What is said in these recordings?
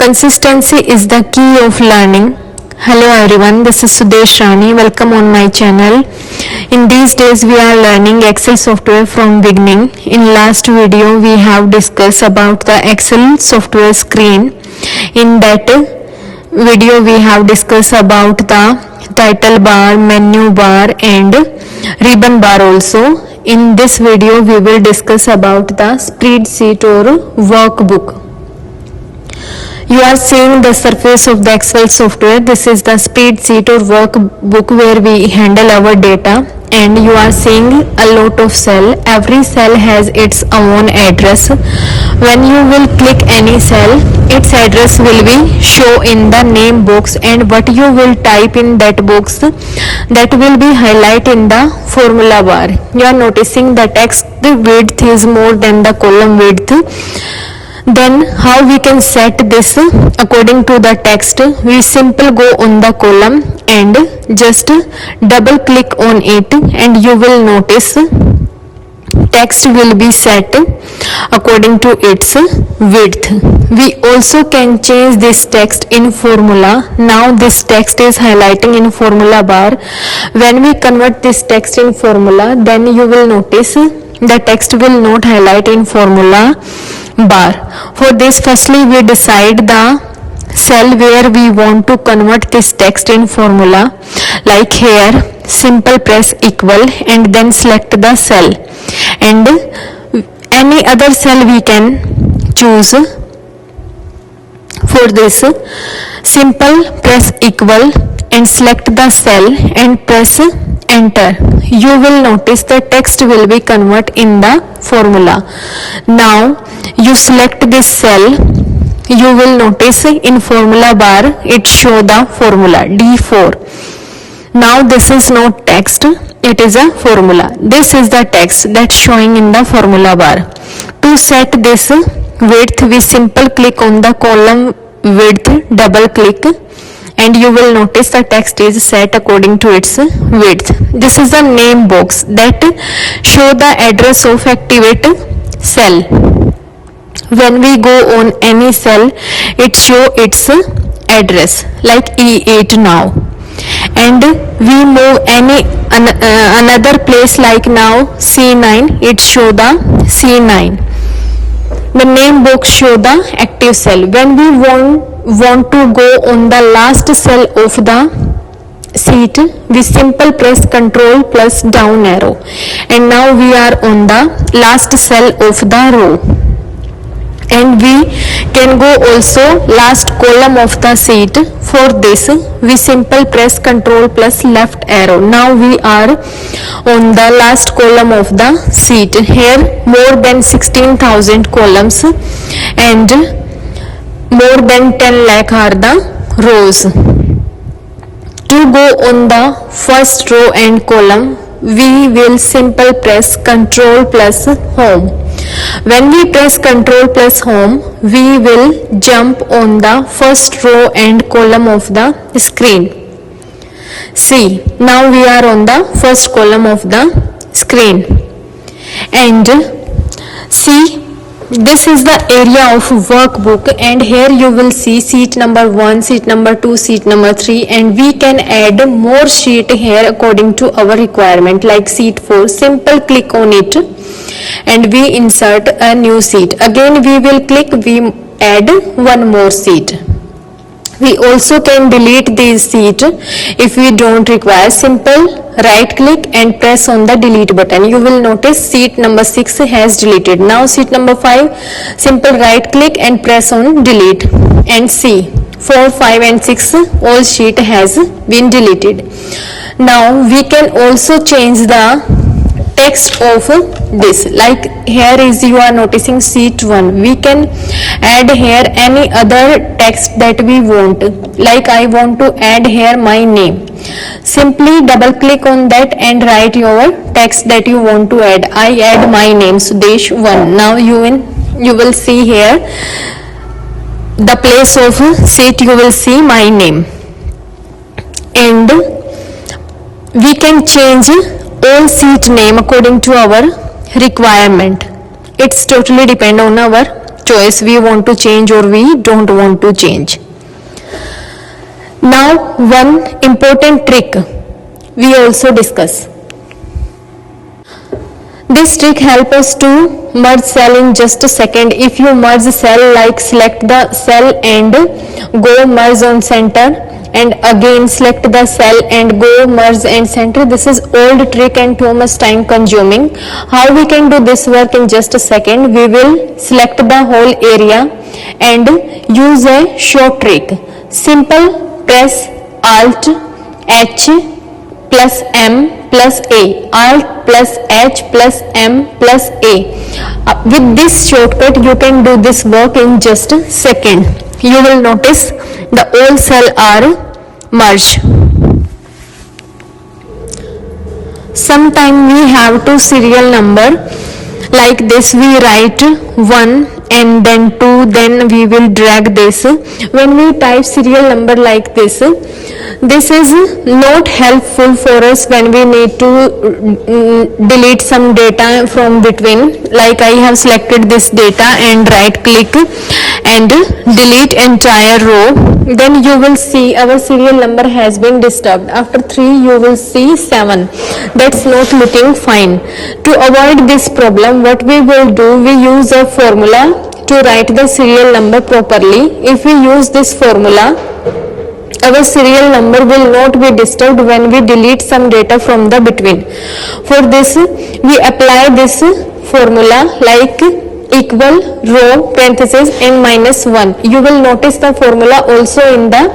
Consistency is the key of learning. Hello everyone, this is Sudesh Rani. Welcome on my channel. In these days we are learning Excel software from beginning. In last video we have discussed about the Excel software screen. In that video we have discussed about the title bar, menu bar and ribbon bar also. In this video we will discuss about the spreadsheet or workbook. You are seeing the surface of the Excel software. This is the spreadsheet or workbook where we handle our data, and you are seeing a lot of cell. Every cell has its own address. When you will click any cell, its address will be show in the name box, and what you will type in that box, that will be highlight in the formula bar. You are noticing the text width is more than the column width. Then how we can set this according to the text? We simply go on the column and just double click on it, and you will notice text will be set according to its width. We also can change this text in formula. Now this text is highlighting in formula bar. When we convert this text in formula, then you will notice the text will not highlight in formula bar. For this, firstly we decide the cell where we want to convert this text in formula. Like here, simple press equal and then select the cell, and any other cell we can choose. For this, simple press equal and select the cell and press enter. You will notice the text will be convert in the formula. Now you select this cell, you will notice in formula bar it show the formula D4. Now this is not text, it is a formula. This is the text that's showing in the formula bar. To set this width, we simple click on the column width, double click, and you will notice the text is set according to its width. This is the name box that show the address of activate cell. When we go on any cell, it show its address like E8 now, and we move another place like now C9, it show the C9. The name box show the active cell. When we want to go on the last cell of the sheet, we simple press Ctrl plus down arrow, and now we are on the last cell of the row. And we can go also last column of the sheet. For this, we simple press Ctrl plus left arrow. Now we are on the last column of the sheet. Here more than 16,000 columns and more than 10 lakh are the rows. To go on the first row and column, we will simple press Ctrl plus home. When we press Ctrl plus home, we will jump on the first row and column of the screen. See, now we are on the first column of the screen. And see, this is the area of workbook, and here you will see sheet number 1, sheet number 2, sheet number 3, and we can add more sheet here according to our requirement. Like sheet 4, simple click on it and we insert a new sheet. Again we will click, we add one more sheet. We also can delete this sheet if we don't require. Simple right click and press on the delete button. You will notice sheet number 6 has deleted. Now sheet number 5, simple right click and press on delete, and see 4, 5 and 6 all sheet has been deleted. Now we can also change the text of this. Like here is, you are noticing sheet 1, we can add here any other text that we want. Like I want to add here my name. Simply double click on that and write your text that you want to add. I add my name Sudesh 1. Now you will see here the place of sheet, you will see my name. And we can change all sheet name according to our requirement. It's totally depend on our choice, we want to change or we don't want to change. Now one important trick we also discuss. This trick helps us to merge cell in just a second. If you merge cell, like select the cell and go merge on center, and again select the cell and go merge and center. This is old trick and too much time consuming. How we can do this work in just a second? We will select the whole area and use a short trick. Simple. Press Alt H plus M plus A, Alt plus H plus M plus A. With this shortcut you can do this work in just a second. You will notice the all cells are merged. Sometime we have to serial number like this. We write 1 and then 2, then we will drag this. When we type serial number like this is not helpful for us when we need to delete some data from between. Like I have selected this data and right click and delete entire row. Then you will see our serial number has been disturbed. After 3 you will see 7. That's not looking fine. To avoid this problem, what we will do, we use a formula to write the serial number properly. If we use this formula, our serial number will not be disturbed when we delete some data from the between. For this we apply this formula like equal row parenthesis and minus 1. You will notice the formula also in the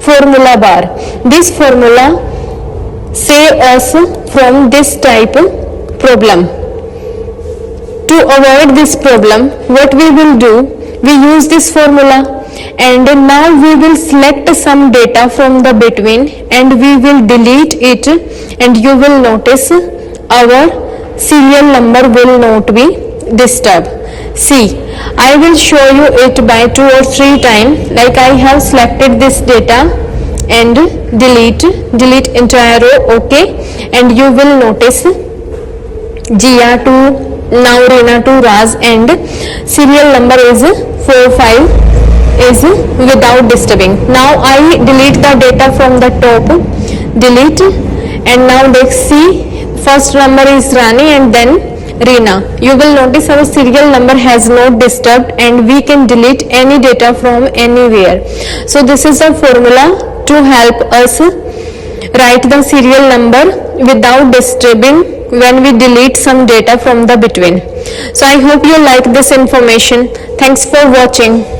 formula bar. This formula save us from this type problem. To avoid this problem, what we will do, we use this formula and now we will select some data from the between and we will delete it, and you will notice our serial number will not be disturbed. See, I will show you it by 2 or 3 times. Like I have selected this data and delete entire row, okay, and you will notice Jia to now Reena to Raz, and serial number is 45 is without disturbing. Now I delete the data from the top, delete, and now let's see, first number is Rani and then Reena. You will notice our serial number has not disturbed and we can delete any data from anywhere. So this is a formula to help us write the serial number without disturbing when we delete some data from the between. So I hope you like this information. Thanks for watching.